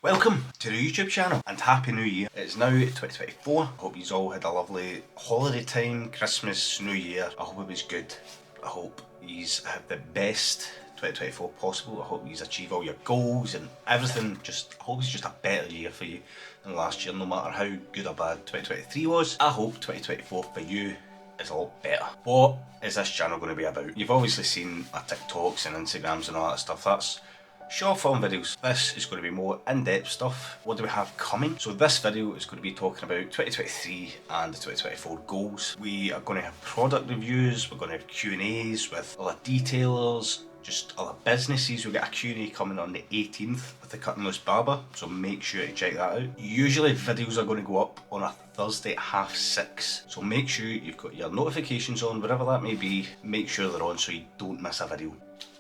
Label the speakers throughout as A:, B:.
A: Welcome to the YouTube channel and Happy New Year. It's now 2024. I hope you all had a lovely holiday time, Christmas, New Year. I hope it was good. I hope you have the best 2024 possible. I hope you achieve all your goals and everything. I hope it's just a better year for you than last year, no matter how good or bad 2023 was. I hope 2024 for you is a lot better. What is this channel going to be about? You've obviously seen our TikToks and Instagrams and all that stuff. That's short form videos. This is going to be more in-depth stuff. What do we have coming? So this video is going to be talking about 2023 and the 2024 goals. We are going to have product reviews, we're going to have Q&As with other detailers, just other businesses. We'll get a Q&A coming on the 18th with the Cut and Loose Barber, so make sure to check that out. Usually videos are going to go up on a Thursday at 6:30, so make sure you've got your notifications on, wherever that may be. Make sure they're on so you don't miss a video.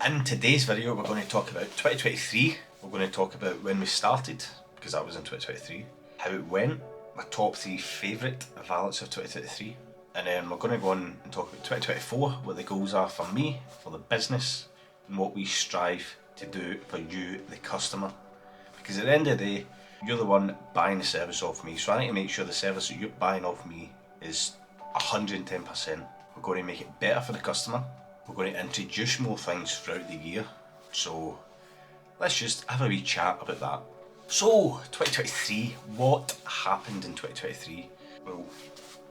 A: In today's video we're going to talk about 2023, we're going to talk about when we started, because that was in 2023, how it went, my top 3 favourite valets of 2023, and then we're going to go on and talk about 2024, what the goals are for me, for the business, and what we strive to do for you, the customer. Because at the end of the day, you're the one buying the service off me, so I need to make sure the service that you're buying off me is 110%. We're going to make it better for the customer. We're going to introduce more things throughout the year, so let's just have a wee chat about that. So, 2023, what happened in 2023? Well,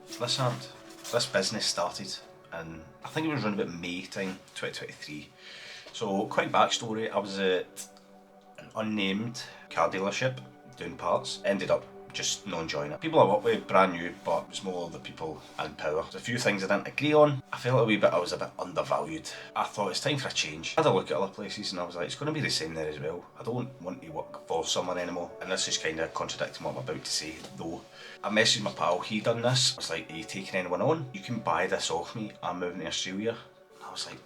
A: this business started, and I think it was around about May time, 2023. So, quick backstory, I was at an unnamed car dealership doing parts, ended up just not enjoying it. People I worked with, brand new, but it was more the people in power. There's a few things I didn't agree on. I felt I was a bit undervalued. I thought it's time for a change. I had a look at other places and I was like, it's going to be the same there as well. I don't want to work for someone anymore. And this is kind of contradicting what I'm about to say though. I messaged my pal, he done this. I was like, are you taking anyone on? You can buy this off me, I'm moving to Australia. And I was like,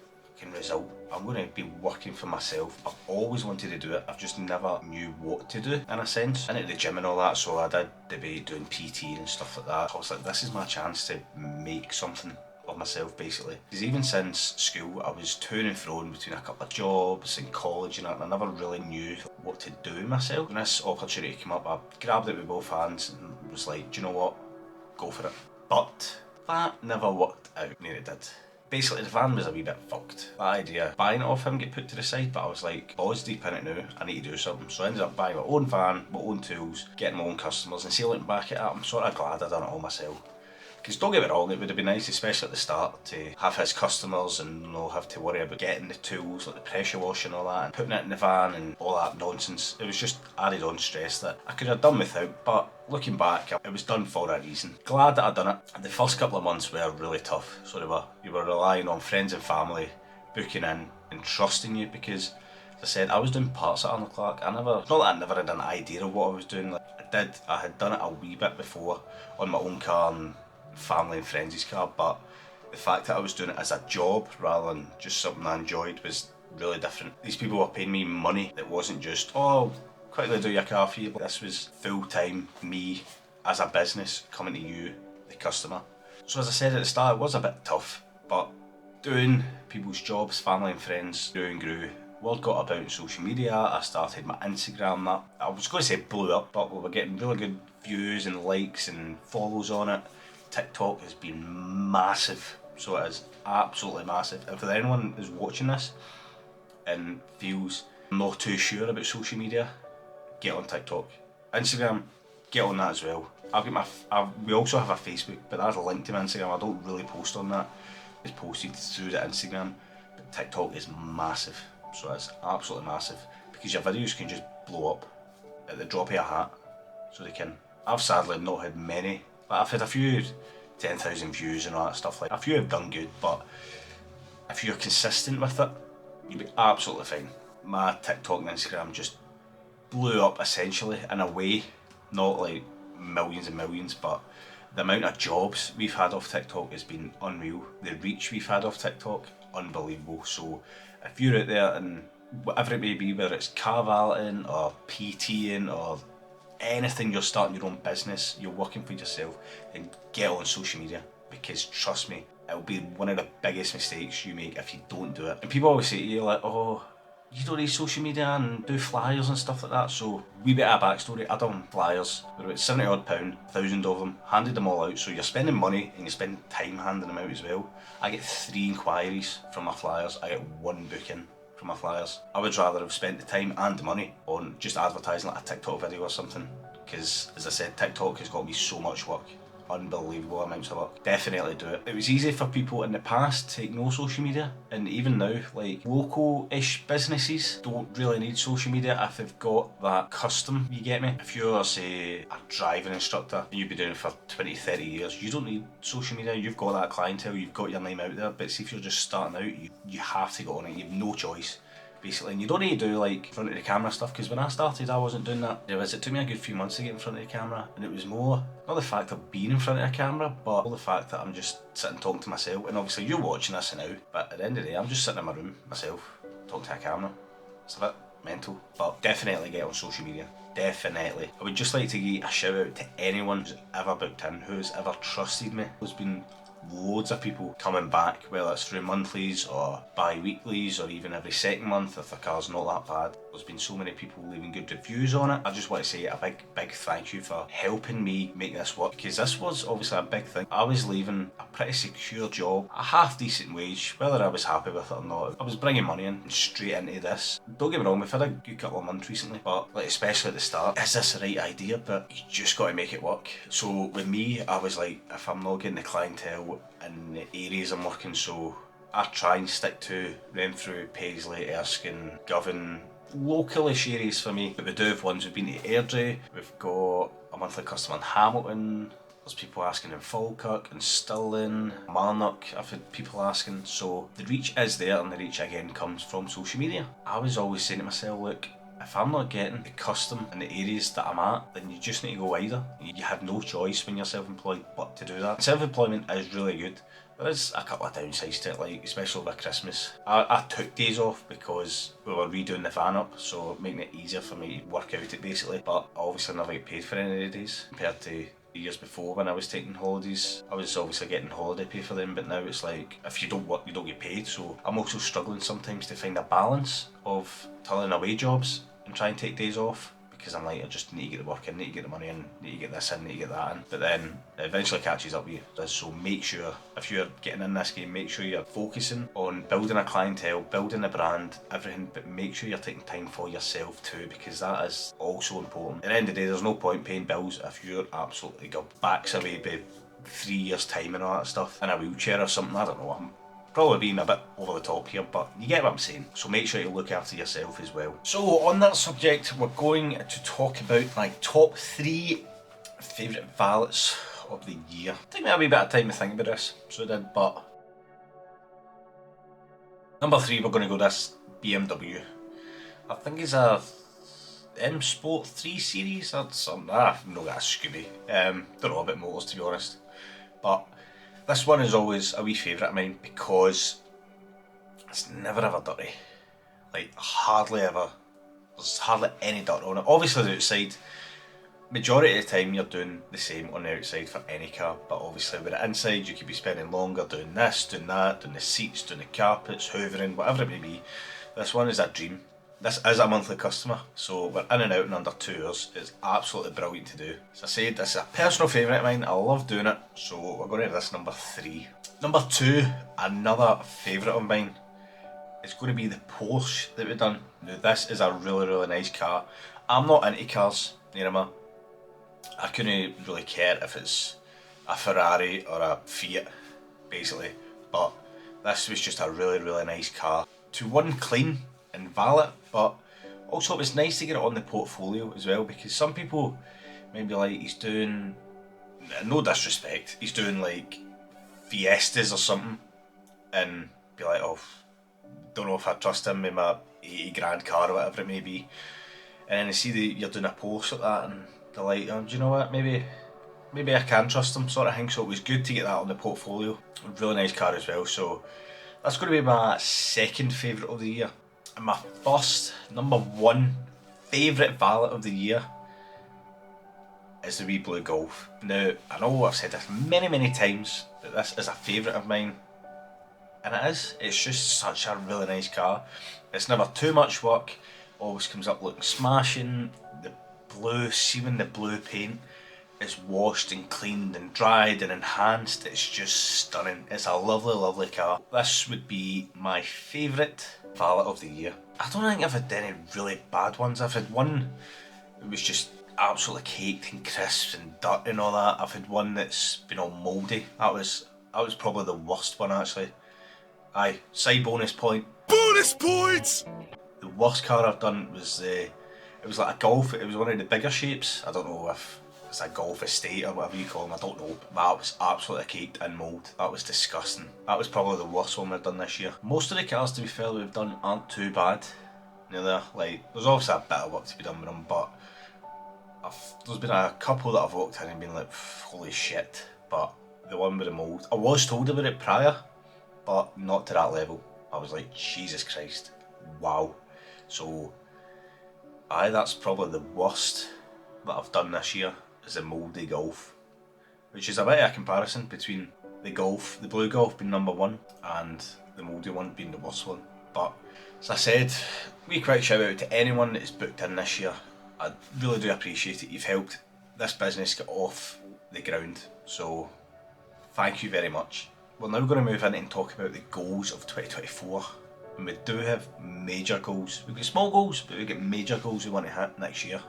A: result, I'm going to be working for myself. I've always wanted to do it, I've just never knew what to do in a sense. I went to the gym and all that, so I did debate doing PT and stuff like that. I was like, this is my chance to make something of myself basically. Because even since school I was to and fro between a couple of jobs and college and I never really knew what to do myself. When this opportunity came up, I grabbed it with both hands and was like, do you know what, go for it. But that never worked out, near it did. Basically the van was a wee bit fucked. That idea, buying it off him, get put to the side, but I was like, balls deep in it now, I need to do something. So I ended up buying my own van, my own tools, getting my own customers, and see, looking back at it, I'm sort of glad I done it all myself. Because don't get me wrong, it would have been nice, especially at the start, to have his customers and not have to worry about getting the tools, like the pressure washing and all that, and putting it in the van and all that nonsense. It was just added on stress that I could have done without, but looking back, it was done for a reason. Glad that I'd done it. The first couple of months were really tough, so they were. You were relying on friends and family, booking in and trusting you, because as I said, I was doing parts at Arnold Clark. Not that I never had an idea of what I was doing. Like, I had done it a wee bit before on my own car and family and friends' car, but the fact that I was doing it as a job rather than just something I enjoyed was really different. These people were paying me money. It wasn't just, oh, quickly do your car for you. This was full-time me as a business coming to you, the customer. So as I said at the start, it was a bit tough, but doing people's jobs, family and friends, grew and grew. Word got about on social media, I started my Instagram, that I was going to say blew up, but we were getting really good views and likes and follows on it. TikTok has been massive, so it is absolutely massive. If anyone is watching this and feels not too sure about social media, get on TikTok. Instagram, get on that as well. We also have a Facebook, but that's linked to my Instagram. I don't really post on that. It's posted through the Instagram, but TikTok is massive, so it's absolutely massive, because your videos can just blow up at the drop of a hat, so they can. I've sadly not had many. I've had a few 10,000 views and all that stuff. Like, a few have done good, but if you're consistent with it, you'll be absolutely fine. My TikTok and Instagram just blew up essentially in a way, not like millions and millions, but the amount of jobs we've had off TikTok has been unreal. The reach we've had off TikTok, unbelievable. So if you're out there and whatever it may be, whether it's car valeting or PTing or anything, you're starting your own business, you're working for yourself, then get on social media, because trust me, it'll be one of the biggest mistakes you make if you don't do it. And people always say to you like, oh, you don't need social media and do flyers and stuff like that. So wee bit of backstory, I done flyers, they're about 70 odd pound, 1,000 of them, handed them all out. So you're spending money and you spend time handing them out as well. I get 3 inquiries from my flyers, I get 1 booking from my flyers. I would rather have spent the time and the money on just advertising like a TikTok video or something, because as I said, TikTok has got me so much work. Unbelievable amounts of work. Definitely do it. It was easy for people in the past to ignore social media, and even now, like local-ish businesses don't really need social media if they've got that custom, you get me? If you're, say, a driving instructor and you've been doing it for 20, 30 years, you don't need social media, you've got that clientele, you've got your name out there. But see, if you're just starting out, you have to go on it, you have no choice. Basically, and you don't need to do like front of the camera stuff, because when I started I wasn't doing that. It took me a good few months to get in front of the camera, and it was more not the fact of being in front of a camera, but all the fact that I'm just sitting talking to myself. And obviously you're watching this now, but at the end of the day I'm just sitting in my room myself talking to a camera. It's a bit mental, but definitely get on social media. Definitely. I would just like to give a shout out to anyone who's ever booked in, who's ever trusted me. There's been loads of people coming back, whether it's through monthlies or bi-weeklies or even every second month if the car's not that bad. There's been so many people leaving good reviews on it. I just want to say a big thank you for helping me make this work, because this was obviously a big thing. I was leaving a pretty secure job, a half decent wage, whether I was happy with it or not. I was bringing money in straight into this. Don't get me wrong, we've had a good couple of months recently, but like especially at the start, is this the right idea? But you just got to make it work. So with me, I was like, if I'm not getting the clientele in the areas I'm working, so I try and stick to Renfrew, Paisley, Erskine, Govan, localish areas for me. But we do have ones. We've been to Airdrie, we've got a monthly customer in Hamilton, there's people asking in Falkirk and Stirling, Marnock, I've had people asking. So the reach is there, and the reach again comes from social media. I was always saying to myself, look, if I'm not getting the custom in the areas that I'm at, then you just need to go wider. You have no choice when you're self-employed but to do that. Self-employment is really good. There is a couple of downsides to it, like especially over Christmas. I took days off because we were redoing the van up, so making it easier for me to work out it basically. But I obviously never get paid for any of the days compared to the years before when I was taking holidays. I was obviously getting holiday pay for them, but now it's like if you don't work you don't get paid. So I'm also struggling sometimes to find a balance of turning away jobs and try and take days off, because I'm like, I just need to get the work in, need to get the money in, need to get this in, need to get that in. But then it eventually catches up with you. So make sure, if you're getting in this game, make sure you're focusing on building a clientele, building a brand, everything, but make sure you're taking time for yourself too, because that is also important. At the end of the day, there's no point paying bills if you're absolutely got backs away by 3 years time and all that stuff in a wheelchair or something. I don't know, I'm probably being a bit over the top here, but you get what I'm saying. So make sure you look after yourself as well. So on that subject, we're going to talk about my top 3 favourite valets of the year. Took me a wee bit of time to think about this, so it did, but number 3, we're going to go this BMW. I think it's a M Sport 3 Series or something. I've not got a Scooby. Don't know about motors, to be honest, but this one is always a wee favourite of mine because it's never ever dirty. Like hardly ever. There's hardly any dirt on it. Obviously the outside, majority of the time you're doing the same on the outside for any car, but obviously with the inside you could be spending longer doing this, doing that, doing the seats, doing the carpets, hoovering, whatever it may be. This one is a dream. This is a monthly customer, so we're in and out in under 2 hours. It's absolutely brilliant to do. As I said, this is a personal favourite of mine. I love doing it, so we're going to have this number 3. Number 2, another favourite of mine, it's going to be the Porsche that we've done. Now this is a really nice car. I'm not into cars, I couldn't really care if it's a Ferrari or a Fiat, basically, but this was just a really nice car. To one, clean and valet, but also it was nice to get it on the portfolio as well, because some people may be like, he's doing, no disrespect, he's doing like Fiestas or something, and be like, oh, don't know if I trust him with my 80 grand car or whatever it may be, and then they see that you're doing a Porsche like that and they're like, oh, do you know what, maybe I can trust him, sort of thing. So it was good to get that on the portfolio. A really nice car as well, so that's going to be my second favourite of the year. And my first, number 1 favourite valet of the year is the wee blue Golf. Now, I know I've said this many times that this is a favourite of mine, and it is. It's just such a really nice car. It's never too much work, always comes up looking smashing. The blue, see when the blue paint is washed and cleaned and dried and enhanced, it's just stunning. It's a lovely, lovely car. This would be my favourite valet of the year. I don't think I've had any really bad ones. I've had one that was just absolutely caked and crisp and dirt and all that. I've had one that's been all mouldy. That was probably the worst one actually. Aye, side bonus point. Bonus points! The worst car I've done was it was like a Golf. It was one of the bigger shapes. I don't know if it's a Golf estate or whatever you call them, I don't know. But that was absolutely caked in mould. That was disgusting. That was probably the worst one we've done this year. Most of the cars, to be fair, we've done aren't too bad. Like, there's obviously a bit of work to be done with them, but there's been a couple that I've walked in and been like, holy shit. But the one with the mould, I was told about it prior, but not to that level. I was like, Jesus Christ, wow. So, that's probably the worst that I've done this year, is a mouldy Golf, which is a bit of a comparison between the Golf, the blue Golf being number one and the mouldy one being the worst one. But as I said, wee quick shout out to anyone that is booked in this year. I really do appreciate it. You've helped this business get off the ground, so thank you very much. We're now going to move in and talk about the goals of 2024. And we do have major goals. We've got small goals, but we've got major goals we want to hit next year,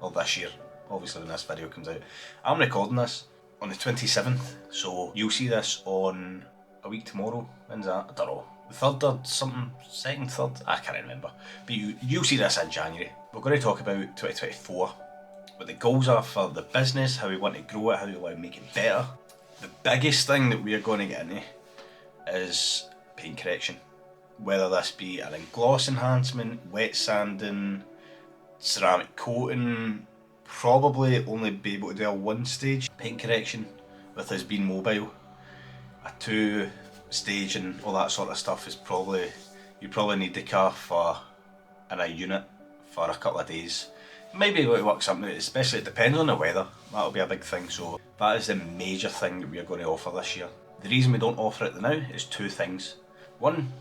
A: or this year. Obviously when this video comes out. I'm recording this on the 27th, so you'll see this on a week tomorrow. When's that? I don't know. The 3rd or something? 2nd, 3rd? I can't remember. But you'll see this in January. We're going to talk about 2024, what the goals are for the business, how we want to grow it, how we want to make it better. The biggest thing that we are going to get into is paint correction. Whether this be an gloss enhancement, wet sanding, ceramic coating, probably only be able to do a 1-stage paint correction with us being mobile. A 2-stage and all that sort of stuff is probably, you probably need the car for in a unit for a couple of days. Maybe able to work something out, especially it depends on the weather. That'll be a big thing, so that is the major thing that we are going to offer this year. The reason we don't offer it now is 2 things. One,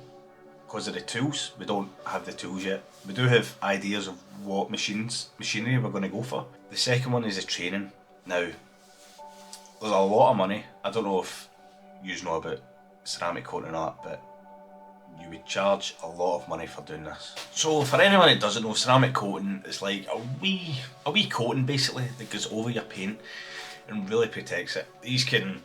A: because of the tools. We don't have the tools yet. We do have ideas of what machinery we're going to go for. The second one is the training. Now, there's a lot of money. I don't know if you know about ceramic coating and all that, but you would charge a lot of money for doing this. So for anyone that doesn't know, ceramic coating is like a wee coating basically that goes over your paint and really protects it. These can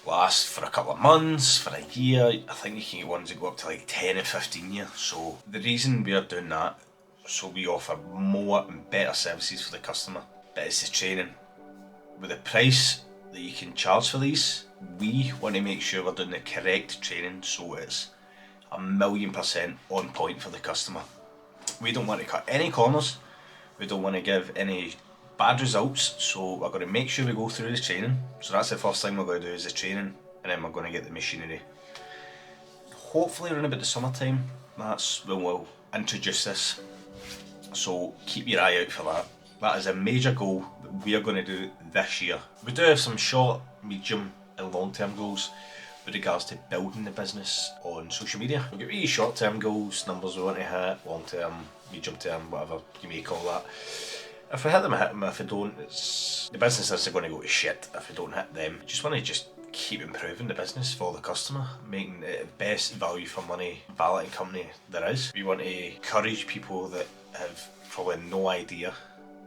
A: last for a couple of months, for a year. I think you can get ones that go up to like 10 and 15 years. So the reason we are doing that, so we offer more and better services for the customer. But it's the training. With the price that you can charge for these, we want to make sure we're doing the correct training so it's 1,000,000% on point for the customer. We don't want to cut any corners. We don't want to give any bad results, so we're going to make sure we go through the training. So that's the first thing we're going to do, is the training, and then we're going to get the machinery. Hopefully around about the summertime, that's when we'll introduce this, so keep your eye out for that. That is a major goal that we are going to do this year. We do have some short, medium and long term goals with regards to building the business on social media. We've got really short term goals, numbers we want to hit, long term, medium term, whatever you may call that. If we hit them, hit them. If we don't, the business is going to go to shit if we don't hit them. We just want to keep improving the business for the customer, making it the best value for money valeting company there is. We want to encourage people that have probably no idea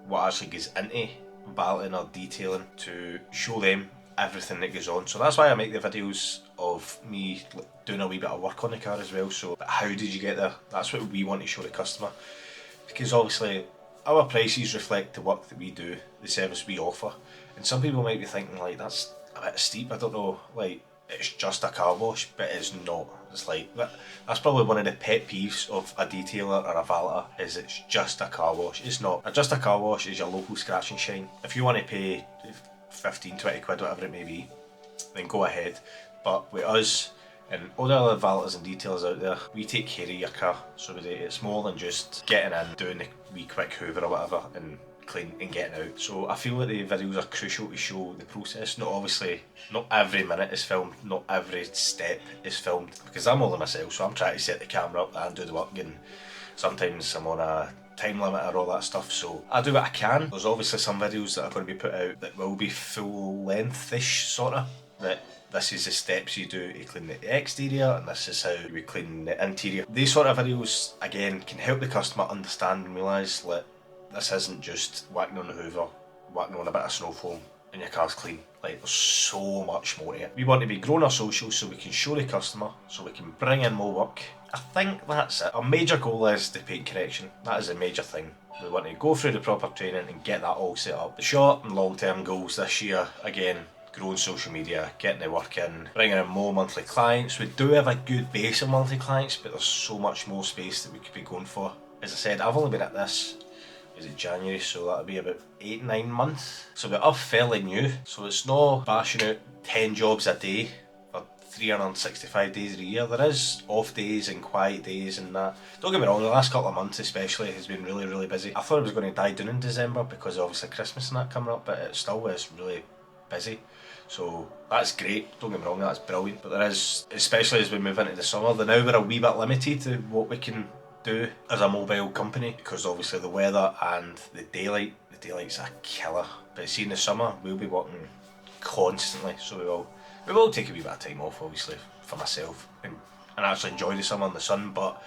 A: what actually goes into valeting or detailing, to show them everything that goes on. So that's why I make the videos of me doing a wee bit of work on the car as well. So how did you get there? That's what we want to show the customer, because obviously our prices reflect the work that we do, the service we offer. And some people might be thinking like, that's a bit steep, I don't know, like it's just a car wash, but it's not. It's like, that's probably one of the pet peeves of a detailer or a valeter, is it's just a car wash. It's not. Just a car wash is your local scratch and shine. If you want to pay 15, 20 quid, whatever it may be, then go ahead. But with us and all the other valeters and detailers out there, we take care of your car. So it's more than just getting in, doing the wee quick hoover or whatever and clean and getting out. So I feel like the videos are crucial to show the process. Not every minute is filmed, not every step is filmed, because I'm only myself, so I'm trying to set the camera up and do the work, and sometimes I'm on a time limit or all that stuff, so I do what I can. There's obviously some videos that are going to be put out that will be full length-ish, sorta, that this is the steps you do to clean the exterior and this is how we clean the interior. These sort of videos, again, can help the customer understand and realise that this isn't just whacking on the hoover, whacking on a bit of snow foam and your car's clean. Like, there's so much more to it. We want to be growing our socials so we can show the customer, so we can bring in more work. I think that's it. Our major goal is the paint correction. That is a major thing. We want to go through the proper training and get that all set up. The short and long term goals this year, again, growing social media, getting the work in, bringing in more monthly clients. We do have a good base of monthly clients, but there's so much more space that we could be going for. As I said, I've only been at this, is it January, so that'll be about 8-9 months. So we're up fairly new, so it's not bashing out 10 jobs a day for 365 days of the year. There is off days and quiet days and that. Don't get me wrong, the last couple of months especially has been really, really busy. I thought it was going to die down in December because obviously Christmas and that coming up, but it still is really busy. So that's great, don't get me wrong, that's brilliant. But there is, especially as we move into the summer, now we're a wee bit limited to what we can do as a mobile company, because obviously the weather and the daylight's a killer. But see, in the summer we'll be working constantly, so we will take a wee bit of time off, obviously, for myself and actually enjoy the summer and the sun. But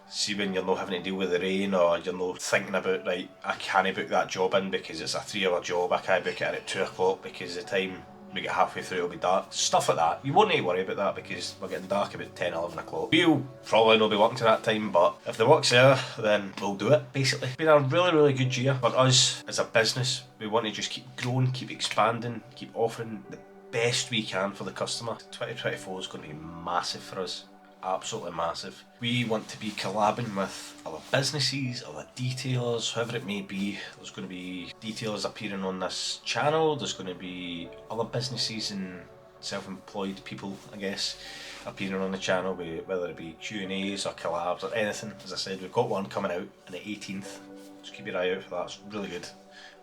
A: see, when you're not having to deal with the rain, or you're not thinking about, right, I can't book that job in because it's a 3-hour job, I can't book it in at 2 o'clock because the time we get halfway through it'll be dark, stuff like that. You won't need to worry about that because we're getting dark about 10-11 o'clock. We'll probably not be working to that time, but if the work's there, then we'll do it, basically. It's been a really, really good year for us as a business. We want to just keep growing, keep expanding, keep offering the best we can for the customer. 2024 is going to be massive for us. Absolutely massive. We want to be collabing with other businesses, other detailers, whoever it may be. There's going to be detailers appearing on this channel. There's going to be other businesses and self-employed people, I guess, appearing on the channel, whether it be Q&As or collabs or anything. As I said, we've got one coming out on the 18th. Just keep your eye out for that. It's really good.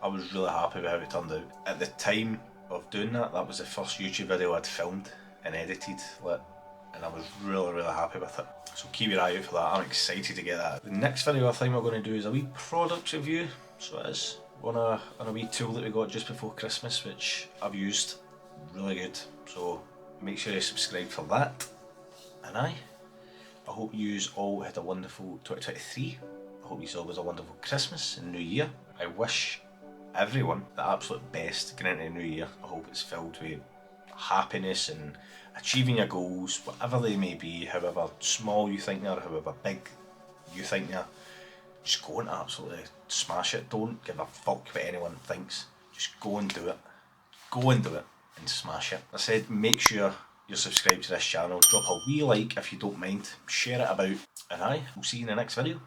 A: I was really happy with how it turned out. At the time of doing that, that was the first YouTube video I'd filmed and edited. And I was really, really happy with it. So keep your eye out for that. I'm excited to get that. The next video I think we're going to do is a wee product review. So it is on a wee tool that we got just before Christmas, which I've used. Really good. So make sure you subscribe for that. And I hope you all had a wonderful 2023. I hope you all had a wonderful Christmas and New Year. I wish everyone the absolute best going into the New Year. I hope it's filled with happiness and achieving your goals, whatever they may be, however small you think they are, however big you think they are. Just go and absolutely smash it. Don't give a fuck what anyone thinks. Just go and do it. Go and do it and smash it. I said, make sure you're subscribed to this channel. Drop a wee like if you don't mind. Share it about. And we'll see you in the next video.